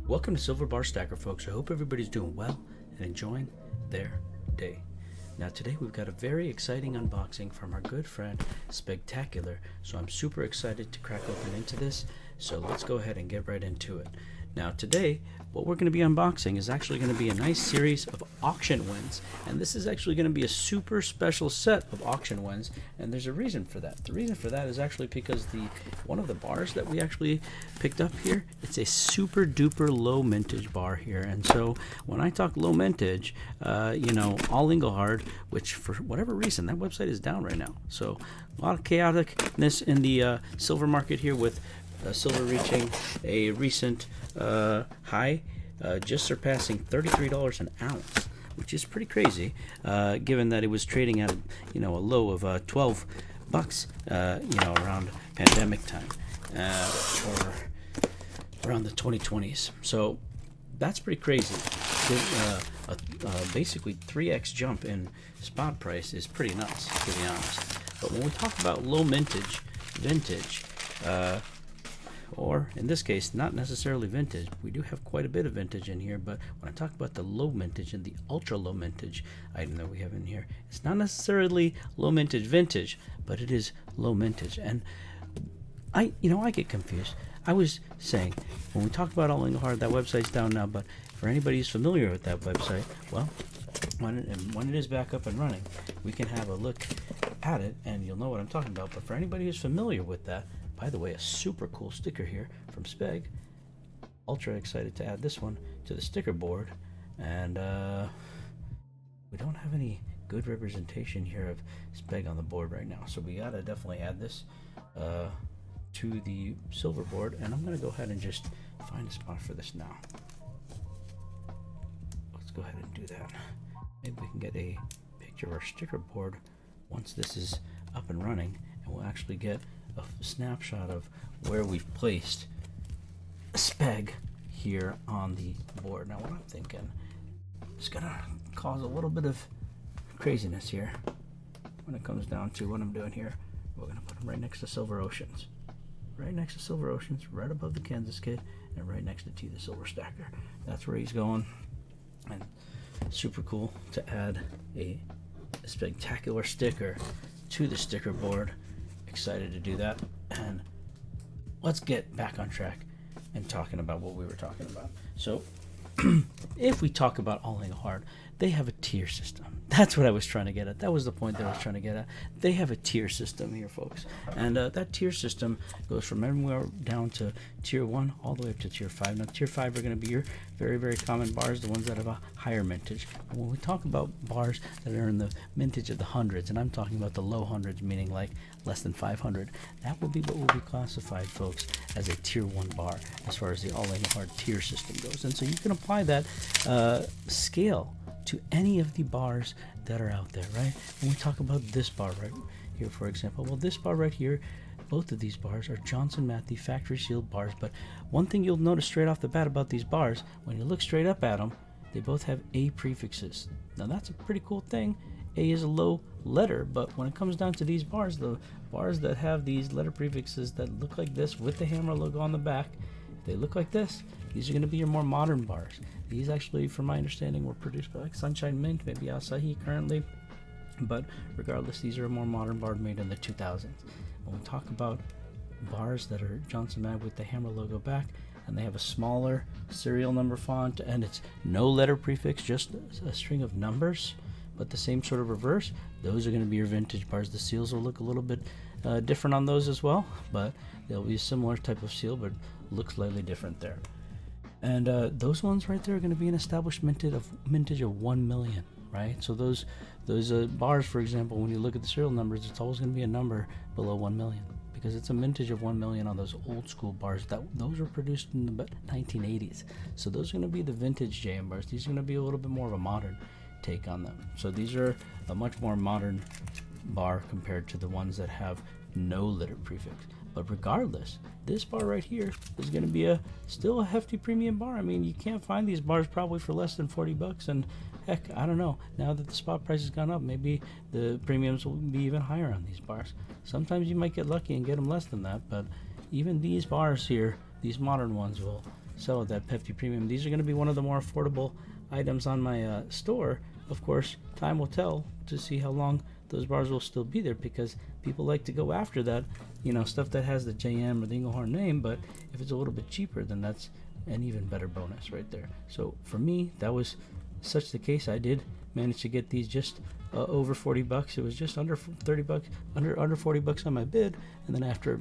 Welcome to Silver Bar Stacker, folks. I hope everybody's doing well and enjoying their day. Now today we've got a very exciting unboxing from our good friend Spectacular, so I'm super excited to crack open into this. So let's go ahead and get right into it. Now today what we're going to be unboxing is actually going to be a nice series of auction wins, and this is actually going to be a super special set of auction wins, and there's a reason for that. The reason for that is actually because one of the bars that we actually picked up here, it's a super duper low mintage bar here. And so when I talk low mintage, you know, all Engelhard, which for whatever reason that website is down right now, so a lot of chaoticness in the silver market here, with silver reaching a recent high, just surpassing $33 an ounce, which is pretty crazy, given that it was trading at a low of $12, around pandemic time, or around the 2020s. So that's pretty crazy. Basically 3x jump in spot price is pretty nuts, to be honest. But when we talk about low mintage, vintage, or in this case not necessarily vintage, we do have quite a bit of vintage in here, but when I talk about the low mintage and the ultra low mintage item that we have in here, it's not necessarily low mintage vintage, but it is low mintage. And I get confused. I was saying, when we talk about all Engelhard, that website's down now, but for anybody who's familiar with that website, well, when it is back up and running, we can have a look at it and you'll know what I'm talking about. But for anybody who's familiar with that, by the way, a super cool sticker here from Speg. Ultra excited to add this one to the sticker board. And we don't have any good representation here of Speg on the board right now, so we gotta definitely add this to the silver board. And I'm gonna go ahead and just find a spot for this now. Let's go ahead and do that. Maybe we can get a picture of our sticker board once this is up and running, and we'll actually get a snapshot of where we've placed a Speg here on the board. Now what I'm thinking is gonna cause a little bit of craziness here when it comes down to what I'm doing here. We're gonna put him right next to Silver Oceans. Right next to Silver Oceans, right above the Kansas Kid, and right next to T the Silver Stacker. That's where he's going. And super cool to add a Spectacular sticker to the sticker board. Excited to do that. And let's get back on track and talking about what we were talking about. So if we talk about all Engelhard, they have a tier system. That's what I was trying to get at. That was the point that I was trying to get at. They have a tier system here, folks. And that tier system goes from everywhere down to tier 1 all the way up to tier 5. Now, tier 5 are going to be your very, very common bars, the ones that have a higher mintage. And when we talk about bars that are in the mintage of the hundreds, and I'm talking about the low hundreds, meaning like less than 500, that will be what will be classified, folks, as a tier 1 bar as far as the all Engelhard tier system goes. And so you can apply that scale to any of the bars that are out there, right? When we talk about this bar right here, for example, well, this bar right here, both of these bars are Johnson Matthey factory sealed bars. But one thing you'll notice straight off the bat about these bars, when you look straight up at them, they both have A prefixes. Now that's a pretty cool thing. A is a low letter, but when it comes down to these bars, the bars that have these letter prefixes that look like this with the hammer logo on the back, if they look like this, these are going to be your more modern bars. These actually, from my understanding, were produced by like Sunshine Mint, maybe Asahi currently, but regardless, these are a more modern bar made in the 2000s. When we talk about bars that are Johnson Matthey with the hammer logo back, and they have a smaller serial number font, and it's no letter prefix, just a string of numbers, but the same sort of reverse, those are going to be your vintage bars. The seals will look a little bit different on those as well, but they'll be a similar type of seal, but look slightly different there. And those ones right there are going to be an established mintage of 1 million, right? So those bars, for example, when you look at the serial numbers, it's always going to be a number below 1 million, because it's a mintage of 1 million on those old school bars. Those were produced in the 1980s. So those are going to be the vintage JM bars. These are going to be a little bit more of a modern take on them. So these are a much more modern bar compared to the ones that have no letter prefix. But regardless, this bar right here is going to be still a hefty premium bar. I mean, you can't find these bars probably for less than 40 bucks. And heck, I don't know. Now that the spot price has gone up, maybe the premiums will be even higher on these bars. Sometimes you might get lucky and get them less than that. But even these bars here, these modern ones, will sell at that hefty premium. These are going to be one of the more affordable items on my store. Of course, time will tell to see how long those bars will still be there, because people like to go after that, you know, stuff that has the JM or the Engelhard name. But if it's a little bit cheaper, then that's an even better bonus right there. So for me, that was such the case. I did manage to get these just over 40 bucks. It was just under 30 bucks, under 40 bucks on my bid, and then after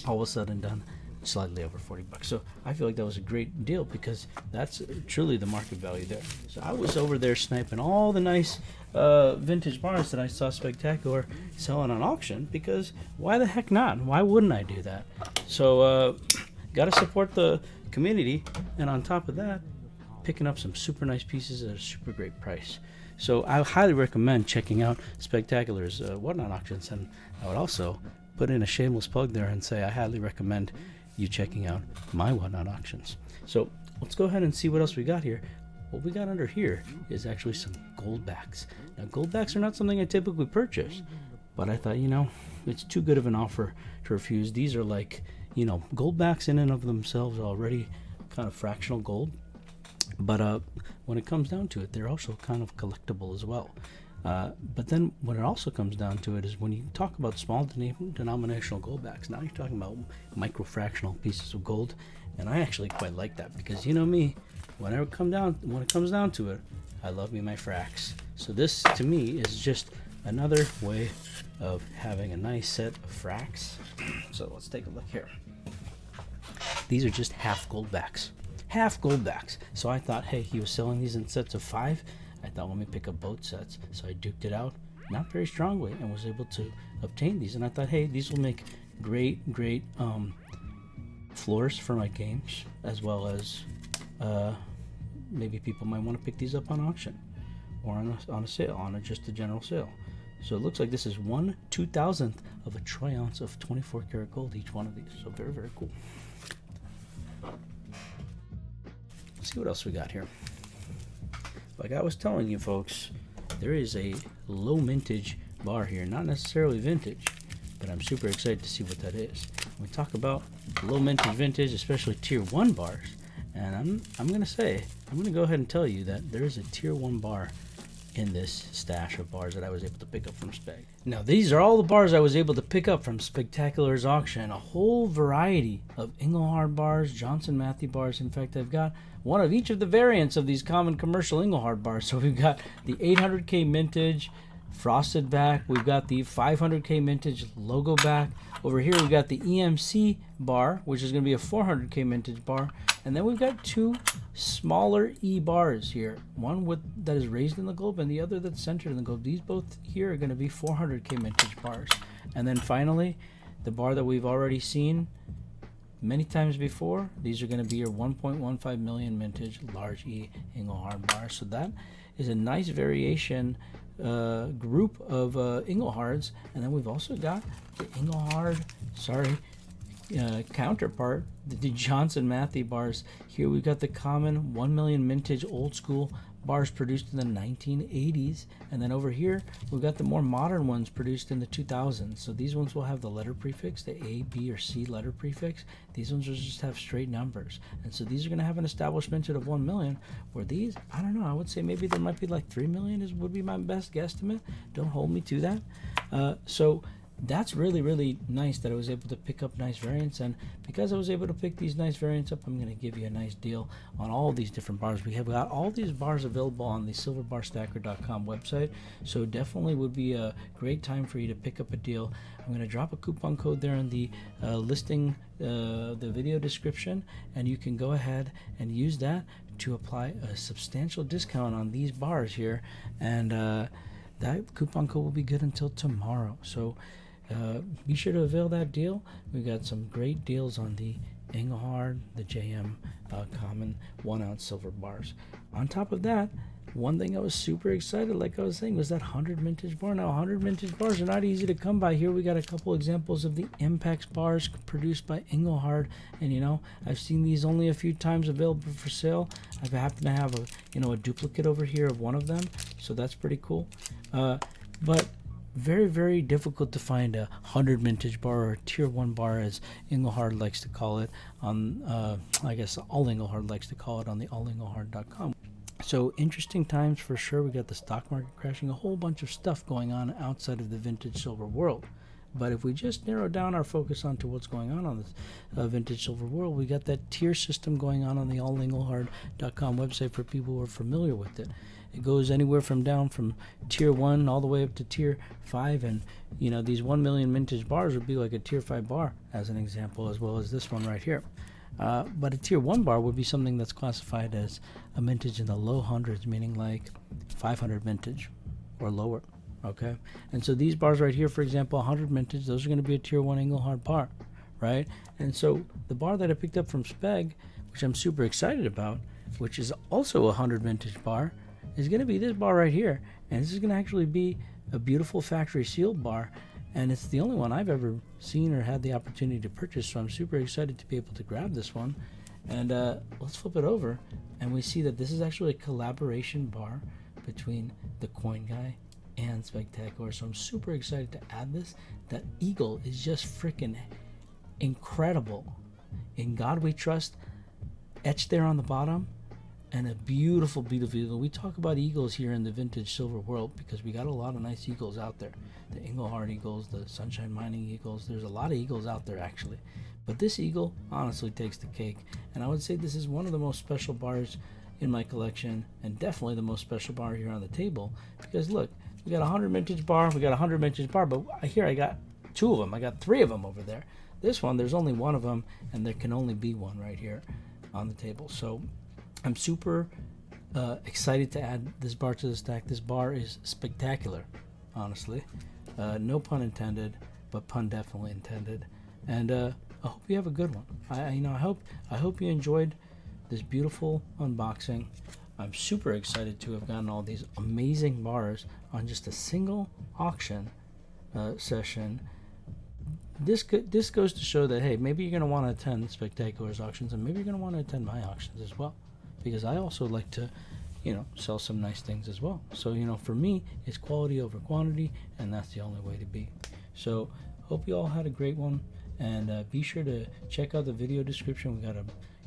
all was said and done, slightly over 40 bucks. So I feel like that was a great deal, because that's truly the market value there. So I was over there sniping all the nice vintage bars that I saw Spectacular selling on auction, because why the heck not? Why wouldn't I do that? So got to support the community, and on top of that, picking up some super nice pieces at a super great price. So I highly recommend checking out Spectacular's Whatnot auctions, and I would also put in a shameless plug there and say I highly recommend you checking out my Whatnot auctions. So let's go ahead and see what else we got here. What we got under here is actually some gold backs. Now, gold backs are not something I typically purchase, but I thought, you know, it's too good of an offer to refuse. These are like, you know, gold backs in and of themselves are already kind of fractional gold, but when it comes down to it, they're also kind of collectible as well. But then when it also comes down to it is when you talk about small denominational gold backs, now you're talking about microfractional pieces of gold, and I actually quite like that, because you know me, when it comes down to it, I love me my fracks. So this to me is just another way of having a nice set of fracks. So let's take a look here. These are just half gold backs. So I thought, hey, he was selling these in sets of 5. I thought, let me pick up both sets. So I duked it out, not very strongly, and was able to obtain these. And I thought, hey, these will make great floors for my games, as well as maybe people might want to pick these up on auction or on a sale, on just a general sale. So it looks like this is 1/2000th of a troy ounce of 24 karat gold, each one of these. So very, very cool. Let's see what else we got here. Like I was telling you folks, there is a low mintage bar here, not necessarily vintage, but I'm super excited to see what that is. When we talk about low mintage vintage, especially tier 1 bars, and I'm gonna go ahead and tell you that there is a tier 1 bar in this stash of bars that I was able to pick up from Spec. Now these are all the bars I was able to pick up from Spectacular's auction, a whole variety of Engelhard bars, Johnson Matthey bars. In fact, I've got one of each of the variants of these common commercial Engelhard bars. So we've got the 800K mintage frosted back, we've got the 500K mintage logo back. Over here we've got the EMC bar, which is going to be a 400K mintage bar, and then we've got 2 smaller E bars here, one that is raised in the globe and the other that's centered in the globe. These both here are going to be 400K mintage bars. And then finally, the bar that we've already seen many times before, these are going to be your 1.15 million mintage large E Engelhard bar. So that is a nice variation group of Engelhards. And then we've also got the Engelhard, counterpart, the Johnson Matthey bars. Here we've got the common 1 million mintage old school bars produced in the 1980s, and then over here we've got the more modern ones produced in the 2000s. So these ones will have the letter prefix, the A, B, or C letter prefix. These ones will just have straight numbers, and so these are going to have an established mintage of 1 million, where these, I don't know, I would say maybe there might be like 3 million would be my best guesstimate. Don't hold me to that. So that's really, really nice that I was able to pick up nice variants, and because I was able to pick these nice variants up, I'm going to give you a nice deal on all these different bars. We have got all these bars available on the silverbarstacker.com website, so definitely would be a great time for you to pick up a deal. I'm going to drop a coupon code there in the listing, the video description, and you can go ahead and use that to apply a substantial discount on these bars here, and that coupon code will be good until tomorrow. So be sure to avail that deal. We've got some great deals on the Engelhard, the JM common 1 ounce silver bars. On top of that, one thing I was super excited, like I was saying, was that 100 Mintage bar. Now, 100 Mintage bars are not easy to come by. Here we got a couple examples of the Impex bars produced by Engelhard, and you know, I've seen these only a few times available for sale. I happen to have a duplicate over here of one of them, so that's pretty cool. But very, very difficult to find a 100 Mintage bar, or a tier 1 bar, as Engelhard likes to call it on, I guess all Engelhard likes to call it on the allengelhard.com. So interesting times for sure. We got the stock market crashing, a whole bunch of stuff going on outside of the vintage silver world. But if we just narrow down our focus onto what's going on this vintage silver world, we got that tier system going on the allengelhard.com website for people who are familiar with it. It goes anywhere from down from tier 1 all the way up to tier 5, and you know, these 1 million Mintage bars would be like a tier 5 bar as an example, as well as this one right here. But a tier 1 bar would be something that's classified as a mintage in the low hundreds, meaning like 500 mintage or lower. Okay, and so these bars right here, for example, 100 mintage, those are going to be a tier 1 Engelhard bar, right? And so the bar that I picked up from Speg, which I'm super excited about, which is also a 100 mintage bar, is going to be this bar right here. And this is going to actually be a beautiful factory sealed bar, and it's the only one I've ever seen or had the opportunity to purchase, so I'm super excited to be able to grab this one. And let's flip it over, and we see that this is actually a collaboration bar between the Coin Guy and Spectacular, so I'm super excited to add this. That eagle is just freaking incredible. In God We Trust etched there on the bottom, and a beautiful, beautiful eagle. We talk about eagles here in the vintage silver world because we got a lot of nice eagles out there. The Engelhard eagles, the Sunshine Mining eagles. There's a lot of eagles out there actually. But this eagle honestly takes the cake. And I would say this is one of the most special bars in my collection, and definitely the most special bar here on the table. Because look, we got a 100 Mintage bar, we got a 100 Mintage bar, but here I got 2 of them. I got 3 of them over there. This one, there's only 1 of them, and there can only be 1 right here on the table. So I'm super excited to add this bar to the stack. This bar is spectacular, honestly. No pun intended, but pun definitely intended. And I hope you have a good one. I hope you enjoyed this beautiful unboxing. I'm super excited to have gotten all these amazing bars on just a single auction session. This goes to show that, hey, maybe you're going to want to attend Spectacular's auctions, and maybe you're going to want to attend my auctions as well, because I also like to, sell some nice things as well. So, for me, it's quality over quantity, and that's the only way to be. So, hope you all had a great one, and be sure to check out the video description. We got a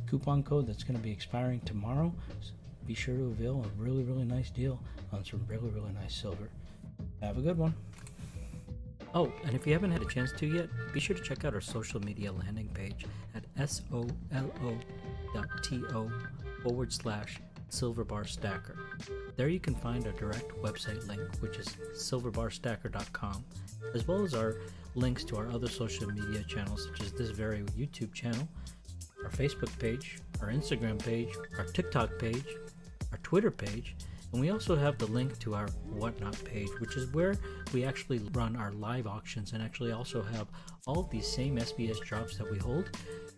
coupon code that's going to be expiring tomorrow. So be sure to avail a really, really nice deal on some really, really nice silver. Have a good one. Oh, and if you haven't had a chance to yet, be sure to check out our social media landing page at solo.to/silverbarstacker. There you can find our direct website link, which is silverbarstacker.com, as well as our links to our other social media channels, such as this very YouTube channel, our Facebook page, our Instagram page, our TikTok page, our Twitter page, and we also have the link to our Whatnot page, which is where we actually run our live auctions and actually also have all of these same SBS drops that we hold.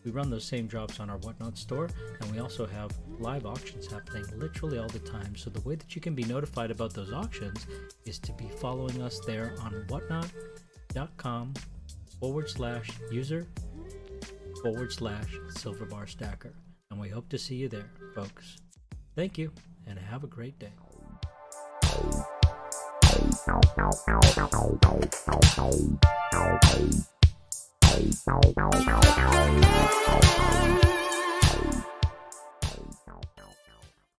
We run those same drops on our Whatnot store, and we also have live auctions happening literally all the time. So the way that you can be notified about those auctions is to be following us there on whatnot.com/user/silverbarstacker. And we hope to see you there, folks. Thank you, and have a great day.